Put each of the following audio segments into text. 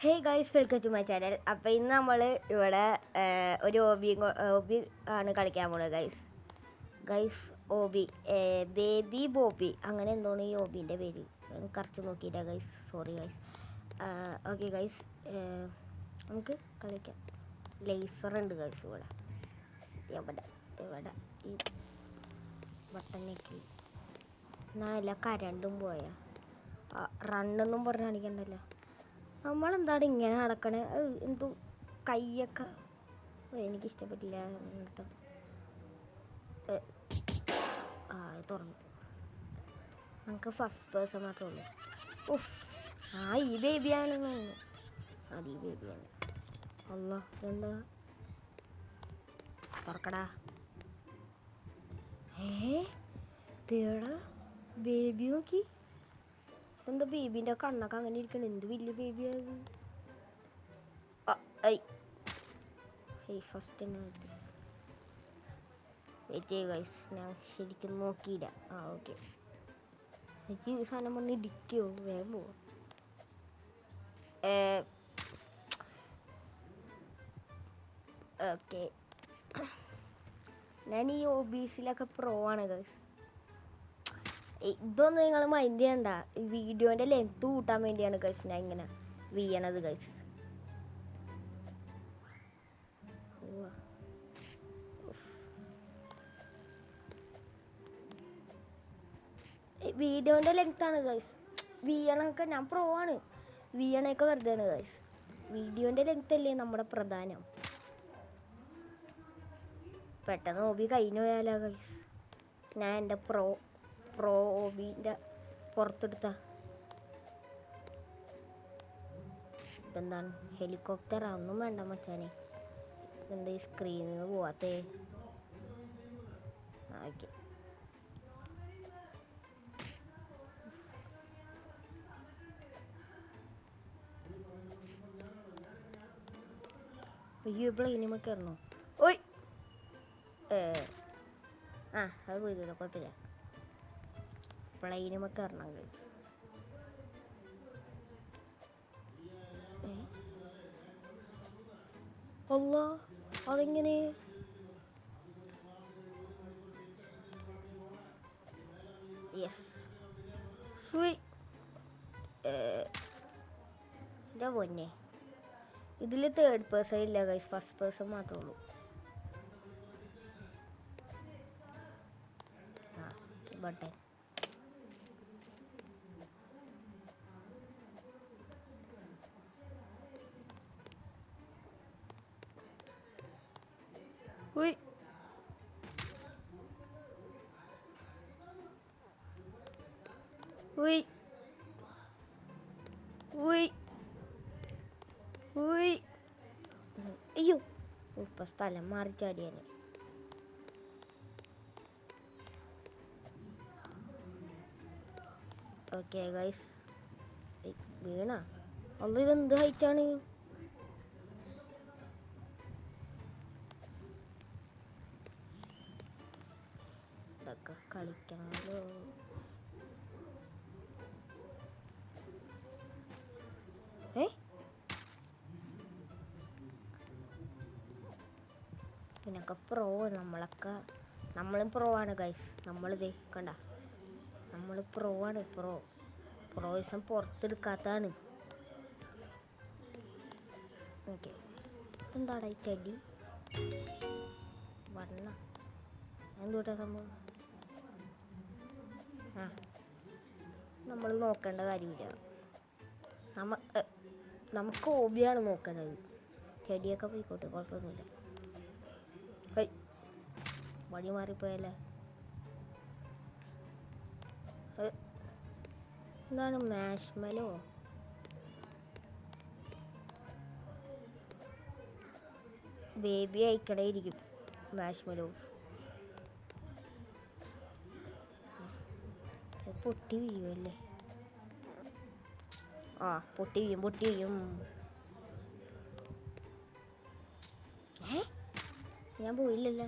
Hey guys, welcome to my channel. അപ്പോൾ ഇന്ന് നമ്മൾ ഇവിടെ ഒരു ഓബി ആണ് കളിക്കാൻ പോകുന്നത് ഗൈസ് ഓബി ബേബി ബോബി അങ്ങനെ എന്തോന്ന് ഈ ഓബീൻ്റെ പേര് കറക്റ്റ് നോക്കിയില്ല guys, sorry guys. Okay guys, നമുക്ക് കളിക്കാം. ലേസർ ഉണ്ട് ഗൈസ് ഇവിടെ ഇവിടെ ഈ ബട്ടണേക്ക് എന്നാണല്ല കരണ്ടും പോയാ റണ്ണെന്നും പറഞ്ഞ് കാണിക്കണ്ടല്ലോ. നമ്മളെന്താണ് ഇങ്ങനെ നടക്കണേ? എന്തോ കയ്യൊക്കെ എനിക്കിഷ്ടപ്പെട്ടില്ല. തുറന്നു. നമുക്ക് ഫസ്റ്റ് പേഴ്സൺ മാത്രമേ ഉള്ളൂ. ഓഫ്, ഈ ബേബിയാണെന്ന് തോന്നുന്നു. ഈ ബേബിയാണ്. അല്ല, ഇതെന്താ? തുറക്കടാ. തേടാ ബേബി നോക്കി. എന്താ ബേബീൻ്റെ കണ്ണൊക്കെ അങ്ങനെ ഇരിക്കണം? എന്ത് വലിയ ബേബിയായത്. ഫസ്റ്റ് തന്നെ വെയിറ്റ് ചെയ്യുക ഗൈസ്, ഞാൻ ശരിക്കും നോക്കിയില്ല. ഓക്കെ, എനിക്ക് ഈ സാധനം വന്ന് ഇടിക്കുമോ? വേഗം പോവാം. ഓക്കെ, ഞാൻ ഈ OBSലൊക്കെ പ്രോ ആണ് ഗൈസ്. ഇതൊന്നും നിങ്ങൾ മൈൻഡ് ചെയ്യണ്ട. വീഡിയോൻ്റെ ലെങ്ത് കൂട്ടാൻ വേണ്ടിയാണ് ഗൈസ് ഞാൻ ഇങ്ങനെ വീണത് ഗൈസ്. വീഡിയോൻ്റെ ലെങ്ത് ആണ് ഗൈസ്. വീണൊക്കെ ഞാൻ പ്രോ ആണ്. വീണൊക്കെ വെറുതെ ആണ് ഗൈസ്. വീഡിയോൻ്റെ ലെങ്ത് അല്ലേ നമ്മുടെ പ്രധാനം. പെട്ടെന്ന് ഓബി കഴിഞ്ഞു പോയാലോ ഗൈസ്. ഞാൻ എൻ്റെ പ്രോ ഓബീൻ്റെ പുറത്തെടുത്ത ഇതെന്താണ്? ഹെലികോപ്റ്റർ ഒന്നും വേണ്ട മച്ചാനെ. എന്താ ഈ സ്ക്രീനിൽ പോവാത്തേ? ഓക്കെ, അയ്യോ പ്ലെയിനുമേ കയറണോ? ഓയ്, അത് പോയില്ല, കുഴപ്പമില്ല. പ്ലെയിനുമേ കയറണം ഗൈസ്. അല്ല, അതെങ്ങനെ? യെസ്, എന്താ പൊന്നെ, ഇതിൽ തേർഡ് പേഴ്സൺ ഇല്ല ഗൈസ്, ഫസ്റ്റ് പേഴ്സൺ മാത്രമേ ഉള്ളൂ. ബട്ടൺ ഉയ്, ഉയ്, ഉയ്, ഉയ്. അയ്യോ, ഇപ്പം സ്ഥലം മാറി ചാടിയാനെ. ഓക്കെ ഗൈസ്, വീണ. അല്ല, ഇതെന്ത് ഹൈറ്റാണ്? ഇതൊക്കെ കളിക്കണമല്ലോ. ഇതിനൊക്കെ പ്രോ. നമ്മളും പ്രോ ആണ് ഗൈസ്. നമ്മളിതേ കണ്ട, നമ്മൾ പ്രോ ആണ്. പ്രോയിസം പുറത്തെടുക്കാത്തതാണ്. ഓക്കെ, എന്താടാ ഈ ചെടി വണ്ണ? എന്തൂട്ടാ സംഭവം? നമ്മൾ നോക്കേണ്ട കാര്യമില്ല. നമുക്ക് ഓബിയാണ് നോക്കേണ്ടത്. ചെടിയൊക്കെ പോയിക്കോട്ടെ, കുഴപ്പമൊന്നുമില്ല. വഴി മാറിപ്പോയല്ലേ. എന്താണ് മാഷ്മലോ? ബേബി അയക്കണേ ഇരിക്കും മാഷ്മലോ. പൊട്ടി വീഴുമല്ലേ? പൊട്ടി വീഴും. ഞാൻ പോയില്ലല്ലോ.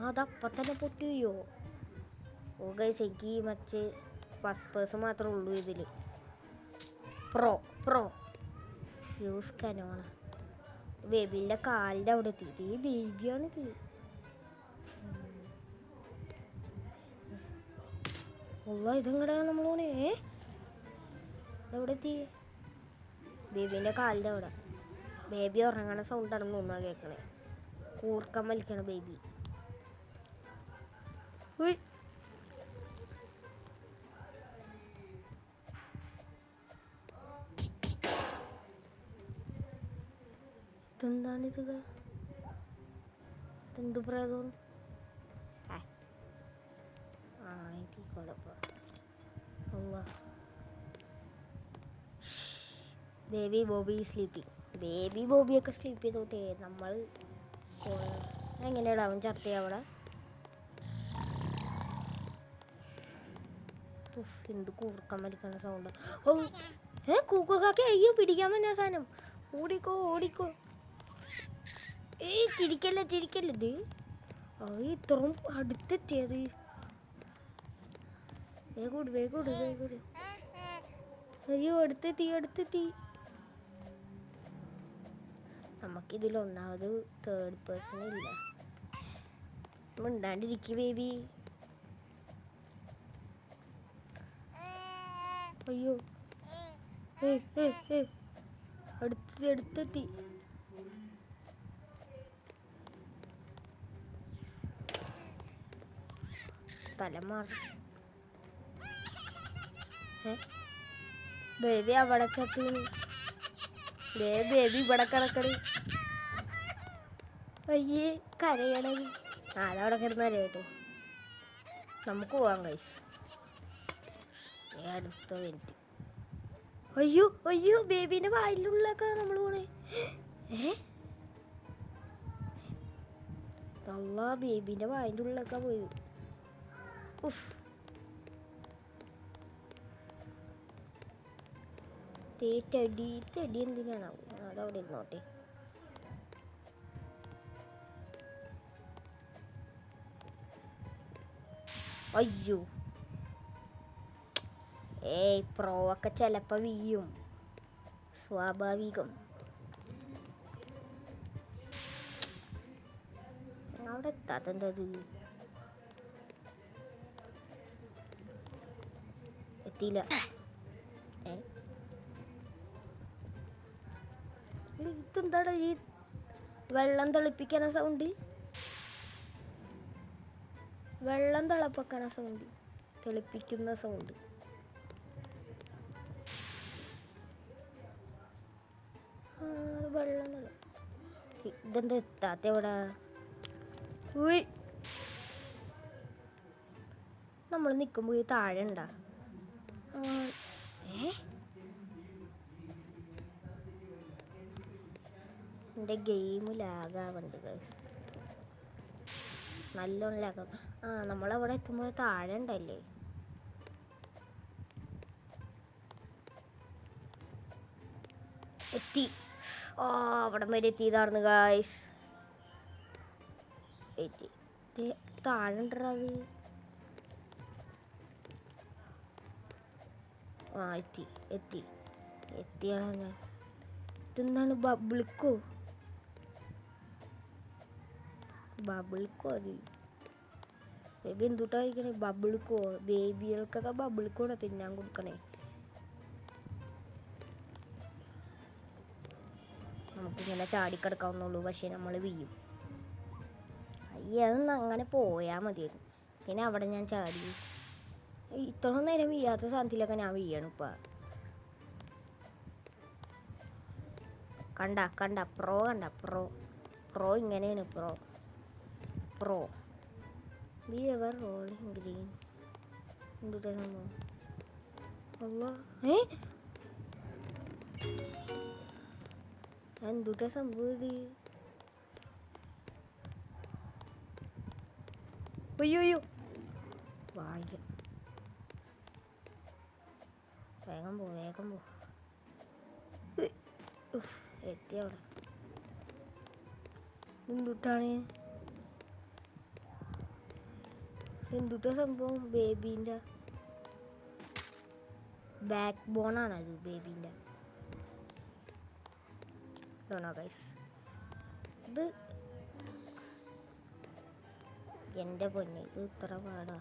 അതപ്പം തന്നെ പൊട്ടി വീഴുമോ? ഓ ഗൈസ്, എനിക്ക് മറ്റേ ഫസ്റ്റ് പേഴ്സൺ മാത്രമേ ഉള്ളൂ ഇതിൽ. പ്രോ പ്രോ യൂസ് കനോണ. ബേബിൻ്റെ കാലിൻ്റെ അവിടെ എത്തിയിട്ട് ഈ ബേബിയാണിത്. ഇതെങ്ങടാ നമ്മൾ പോണേ? എവിടെ എത്തി? ബേബീൻ്റെ കാലിൻ്റെ അവിടെ. ബേബി ഉറങ്ങണ സൗണ്ടാണെന്ന് തോന്നുക കേൾക്കണേ. കൂർക്കം വലിക്കണം ബേബി. ഇതെന്താണിത്? എന്ത് പ്രേതം? Baby Bobby sleeping. ബേബി ബോബിയൊക്കെ സ്ലീപ്പ് ചെയ്തോട്ടെ. നമ്മൾ എങ്ങനെയാണ് അവൻ ചർച്ച അവിടെ? എന്ത് കൂർക്കം വലിക്കണ സൗണ്ട്. കൂക്കോസാക്കി അയ്യോ പിടിക്കാൻ പറ്റുന്ന സാധനം. ഓടിക്കോ ഓടിക്കോ. ചിരിക്കല്ലേ ചിരിക്കല്ലേ. ഇത് ഇത്രയും അടുത്തെത്തിയത്. വേഗൂട് വേഗൂട് വേഗൂട്. അയ്യോ അടുത്തെത്തി അടുത്തെത്തി. നമുക്കിതിലൊന്നാമത് തേർഡ് പേഴ്സൺ ഇല്ല. മിണ്ടാണ്ടിരിക്കും ബേബി. അയ്യോ അടുത്തെത്തി. സ്ഥലം മാറി. ബേബി അവിടെ ചത്തിന്. ബേബി ഇവിടെ കിടക്കണി. അയ്യേ കരയണത്. അതവിടെ കിടന്ന് കരയട്ടെ. നമുക്ക് പോവാൻ കഴിച്ചു. അടുത്ത മിനിറ്റ്. അയ്യോ അയ്യോ ബേബീൻ്റെ വായിലുള്ളൊക്കെ നമ്മൾ പോണേ. അല്ലാ ബേബീൻ്റെ വായിൻ്റെ ഉള്ളിലൊക്കെ പോയി. ഉഫ്. തേറ്റടി എന്തിനാണാവും? അതവിടെ ഇരുന്നോട്ടെ. അയ്യോ പ്രോ ഒക്കെ ചിലപ്പോൾ വീയും. സ്വാഭാവികം. അവിടെ എത്താത്തെന്തത്? എത്തിയില്ല. ഇതെന്താടാ ഈ വെള്ളം തിളപ്പിക്കണ സൗണ്ട്? വെള്ളം തിളപ്പിക്കണ സൗണ്ട്. തെളിപ്പിക്കുന്ന സൗണ്ട്. വെള്ളം ഇതെന്താ എത്താത്ത എവിടെ? നമ്മൾ നിൽക്കുമ്പോൾ ഈ താഴെ ഉണ്ടാ? എൻ്റെ ഗെയിം ലാഗാവുന്നുണ്ട്. നല്ലോണം ലാഗാവും. നമ്മളവിടെ എത്തുമ്പോൾ താഴെ ഉണ്ടല്ലേ. എത്തി. അവിടെ വരെ എത്തിയതായിരുന്നു ഗായ്സ്. എത്തി. താഴെ ഉണ്ടത്. എത്തിയാണ് ഞാൻ. ഇതെന്താണ്? ബബിൾക്കോ അത്? ബേബി എന്തുട്ടാ കഴിക്കണേ? ബബിൾക്കോ? ബേബികൾക്കൊക്കെ ബബിൾക്കോണോ തിന്നാൻ കൊടുക്കണേ? നമുക്കിങ്ങനെ ചാടിക്കിടക്കാവുന്നുള്ളൂ. പക്ഷേ നമ്മൾ വീഴും. അതൊന്നും അങ്ങനെ പോയാൽ മതിയായിരുന്നു. പിന്നെ അവിടെ ഞാൻ ചാടി. ഇത്ര നേരം വീഴാത്ത സാധനത്തിലൊക്കെ ഞാൻ വീഴണം ഇപ്പം. കണ്ട പ്രോ പ്രോ ഇങ്ങനെയാണ്. Pro be ever rolling green. എന്തുട്ടാ സംഭവം? എന്തുട്ടാ സംഭവം ഇത്? അയ്യോ ഭാഗ്യം. വേഗം പോ. എത്തി അവിടെ. എന്തുട്ടാ സംഭവം? ബേബീൻ്റെ ബാക്ക് ബോണാണത് ബേബീൻ്റെ. ഡോണോ ഗൈസ്, ഇത് എൻ്റെ പൊന്നെ, ഇത് ഇത്ര പാടാ.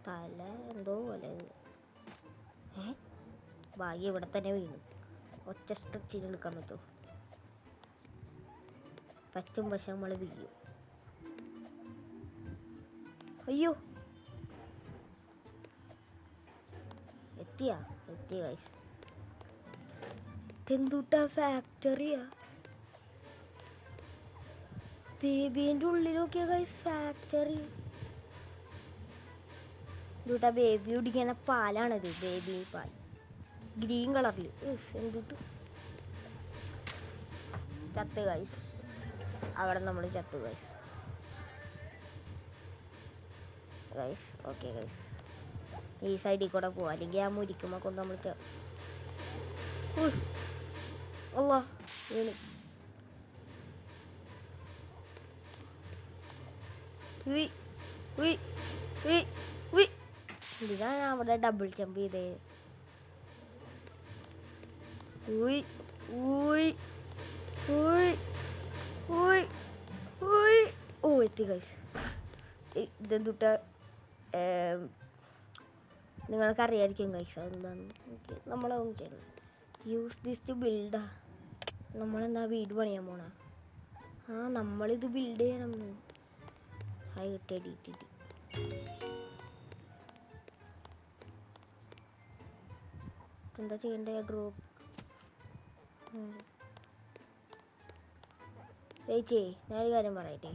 തല എന്തോ പോലെ. ഭാഗ്യം ഇവിടെ തന്നെ വീണു. ഒറ്റ സ്ട്രെച്ചിന് എടുക്കാൻ പറ്റുമോ? പറ്റും, പക്ഷെ നമ്മൾ വീഴും. അയ്യോ, എത്തി ഗൈസ്. ഇതെന്തൂട്ടാ ഫാക്ടറിയാ? ബേബീൻ്റെ ഉള്ളിൽ നോക്കിയ ഗൈസ്, ഫാക്ടറി. ഇതൂട്ടാ ബേബി കുടിക്കുന്ന പാലാണത്, ബേബി പാൽ, ഗ്രീൻ കളറിൽ. എന്തുട്ട് ചത്ത് ഗൈസ്, അവിടെ നമ്മൾ ചത്തു ഗൈസ്. ഓക്കെ ഗൈസ്, ഈ സൈഡിൽ കൂടെ പോവാം, അല്ലെങ്കിൽ ആ മുരിക്കുമ്പോൾ കൊണ്ട് നമ്മൾ അല്ലാ വീണ്. ഇതിനാ ഞാൻ അവിടെ ഡബിൾ ജമ്പ് ചെയ്തേ. ഓ എത്തി ഗൈസ്. ഇതെന്തുട്ട നിങ്ങൾക്കറിയായിരിക്കും ഗൈസ് അതെന്താണ്. നമ്മളതൊന്നും ചെയ്യണം. യൂസ് ദിസ് ടു ബിൽഡാ. നമ്മളെന്താ വീട് പണിയാൻ പോണ? നമ്മളിത് ബിൽഡ് ചെയ്യണം. എന്താ ചെയ്യണ്ടേ? ഡ്രോപ്പ് ചേച്ചി, ഞാനൊരു കാര്യം പറയട്ടെ.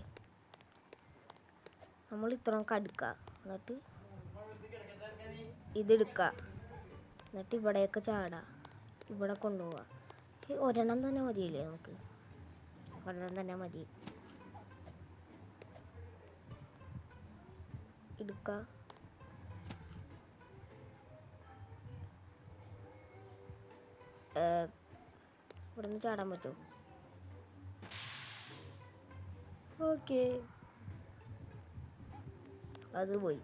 നമ്മൾ ഇത്രയൊക്കെ അടുക്കുക, എന്നിട്ട് ഇതെടുക്കുക, എന്നിട്ട് ഇവിടെയൊക്കെ ചാടുക, ഇവിടെ കൊണ്ടുപോവുക. ഒരെണ്ണം തന്നെ മതിയില്ലേ നമുക്ക്? ഒരെണ്ണം തന്നെ മതി. എടുക്കുക, ഇവിടെ നിന്ന് ചാടാൻ പറ്റുമോ? ഓക്കെ, അത് പോയി.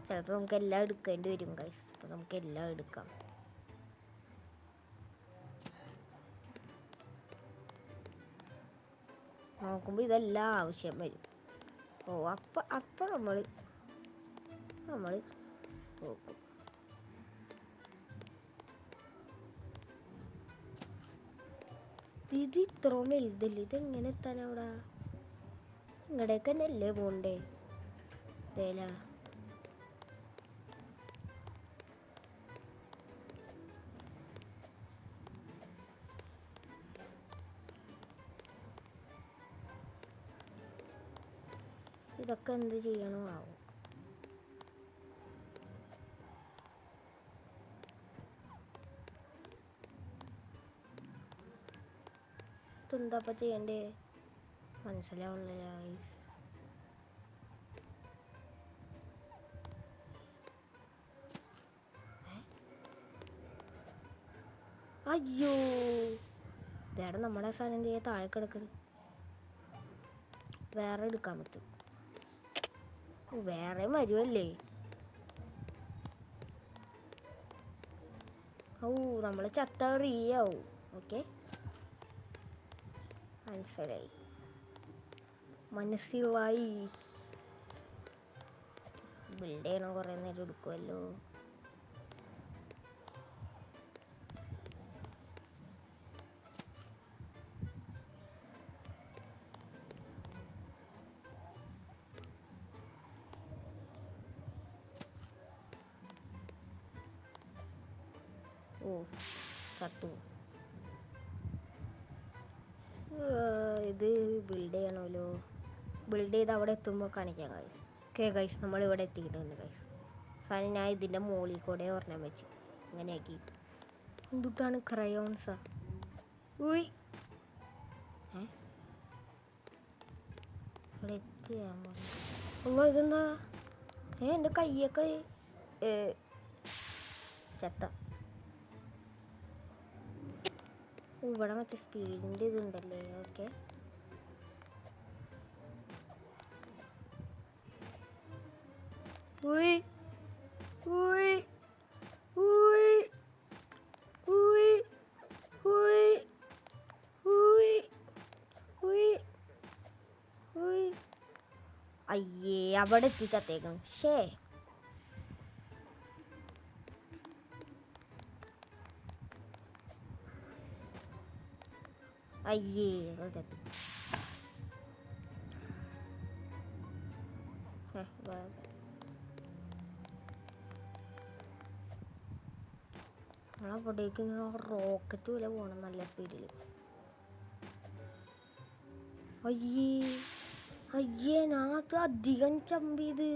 ചിലപ്പോൾ നമുക്ക് എല്ലാം എടുക്കേണ്ടി വരും ഗൈസ്. അപ്പോൾ നമുക്ക് എല്ലാം എടുക്കാം. നോക്കുമ്പോൾ ഇതെല്ലാം ആവശ്യം വരും. അപ്പം നമ്മൾ നോക്കും. ഇത് ഇത്രയും വലുതല്ലേ, ഇതെങ്ങനെ എത്താൻ അവിടെ? ഇങ്ങടേക്ക് തന്നെ അല്ലേ പോണ്ടേ? അതേല ഇതൊക്കെ എന്ത് ചെയ്യണോ ആവും. ഇതെന്താപ്പ ചെയ്യണ്ടേ മനസ്സിലാവുന്നില്ല ഗൈസ്. അയ്യോ, ഇതേടെ നമ്മുടെ സാധനം ചെയ്യാൻ താഴെ കിടക്കുന്നത്. വേറെ എടുക്കാൻ പറ്റും. വേറെ വരുമല്ലേ? നമ്മൾ ചത്ത റീയാവും. ഓക്കെ, മനസ്സിലായി. ബിൽഡ് ചെയ്യണോ? കുറേ നേരം എടുക്കുമല്ലോ. ചത്തു. ഇത് ബിൽഡ് ചെയ്യണമല്ലോ. ബിൽഡ് ചെയ്ത് അവിടെ എത്തുമ്പോൾ കാണിക്കാം ഗൈസ്. ഓക്കെ ഗൈസ്, നമ്മളിവിടെ എത്തിയിട്ടുണ്ട് ഗൈസ്. സാധനം ഞാൻ ഇതിൻ്റെ മുകളിൽ കൂടെ ഒരെണ്ണം വെച്ചു. അങ്ങനെയാക്കി. എന്തുട്ടാണ് ക്രയോൺസാ? അവിടെ എത്തിയാൻ പറഞ്ഞു. ഇതെന്താ? എൻ്റെ കയ്യൊക്കെ ചത്ത. ഇവിടെ മറ്റേ സ്പീഡിൻ്റെ ഇതുണ്ടല്ലേ. ഓക്കെ, ഉയ് ഉയ് ഉയ് ഉയ് ഉയ് ഉയ് ഉയ് ഉയ്. അയ്യേ അവിടെ എത്തിച്ചത്തേക്കണം. ഷേ അയ്യേ ചത്തു. നമ്മളവിടേക്ക് റോക്കറ്റ് പോലെ പോകണം നല്ല സ്പീഡിൽ. അയ്യേ അയ്യേ ഞാനത് അധികം ചമ്പിയത്.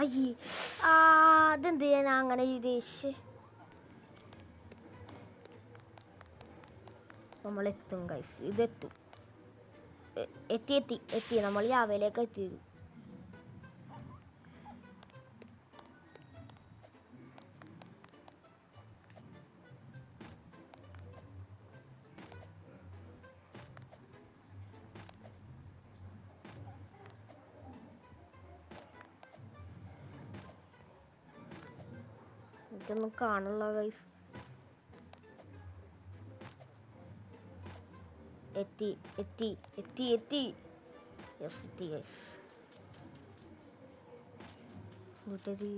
അയ്യേ അതെന്ത് ചെയ്യാൻ അങ്ങനെ ചെയ്തേ. നമ്മളെത്തും ഗൈസ്, ഇതെത്തും. എത്തി നമ്മൾ യാവയിലേക്ക് എത്തിയത്. എനിക്കൊന്നും കാണില്ല ഗൈസ്. എത്തി യെസ് എത്തി ഗൈസ്. വിട്ടത്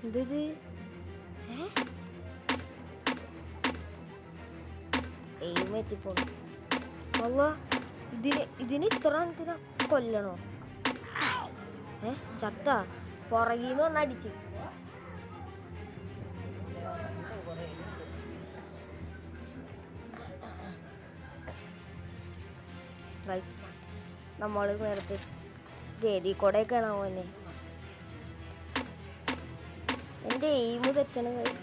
എന്തത്? എത്തിപ്പോണു. അല്ല ഇതിന് ഇത്ര എന്തിനാ കൊല്ലണോ? ചത്ത പുറകീന്ന് വന്നടിച്ച്. നമ്മൾ നേരത്തെ ജേതി കൂടെയൊക്കെയാണോ എന്നെ? എൻ്റെ എയിമ് തെറ്റണ ഗൈസ്.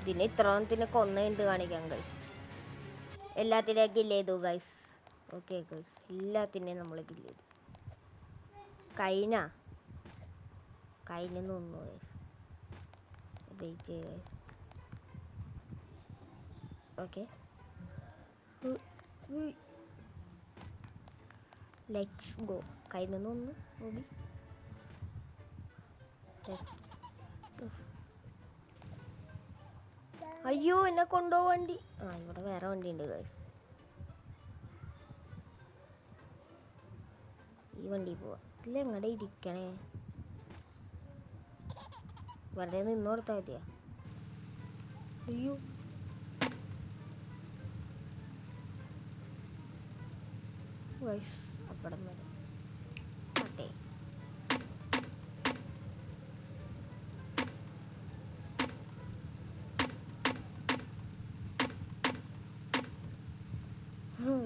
ഇതിന് ഇത്രത്തിനെ കൊന്നുണ്ട് കാണിക്കാം ഗൈസ്. എല്ലാത്തിനെയും കില്ല് ചെയ്തു ഗൈസ്. ഓക്കെ ഗൈസ്, എല്ലാത്തിനെയും നമ്മൾ കില്ല് ചെയ്തു. കഴിഞ്ഞെന്ന് തോന്നുന്നു ഗൈസ്. വെയിറ്റ് ചെയ്യുക ഗൈസ്. Okay let's go. കഴിഞ്ഞെന്ന് തോന്നുന്നു. ഓബി അയ്യോ എന്നെ കൊണ്ടുപോകും വണ്ടി. ഇവിടെ വേറെ വണ്ടി ഉണ്ട് ഗൈസ്. ഈ വണ്ടി പോവാ. ഇല്ല എങ്ങടെ ഇരിക്കണേ? വെറുതെ നിന്ന് കൊടുത്താൽ മതിയാ. അയ്യോ ഗൈസ് അപ്പടം വരെ അതെ.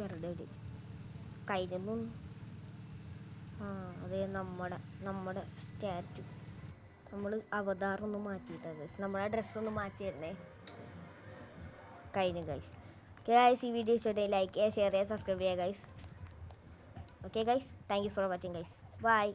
വെറുതെ ഇടിച്ചു. കഴിഞ്ഞൊന്നും അതെ നമ്മുടെ സ്റ്റാറ്റു നമ്മൾ അവതാറൊന്ന് മാറ്റിയിട്ടാണ് ഗൈസ്. നമ്മുടെ ഡ്രസ്സൊന്ന് മാറ്റി തരണേ. കഴിഞ്ഞു ഗൈസ്. ഓക്കെ ഗൈസ്, ഈ വീഡിയോ ഇഷ്ടമായി ലൈക്ക് ചെയ്യുക, ഷെയർ ചെയ്യുക, സബ്സ്ക്രൈബ് ചെയ്യുക guys. Okay guys, thank you for watching guys. By.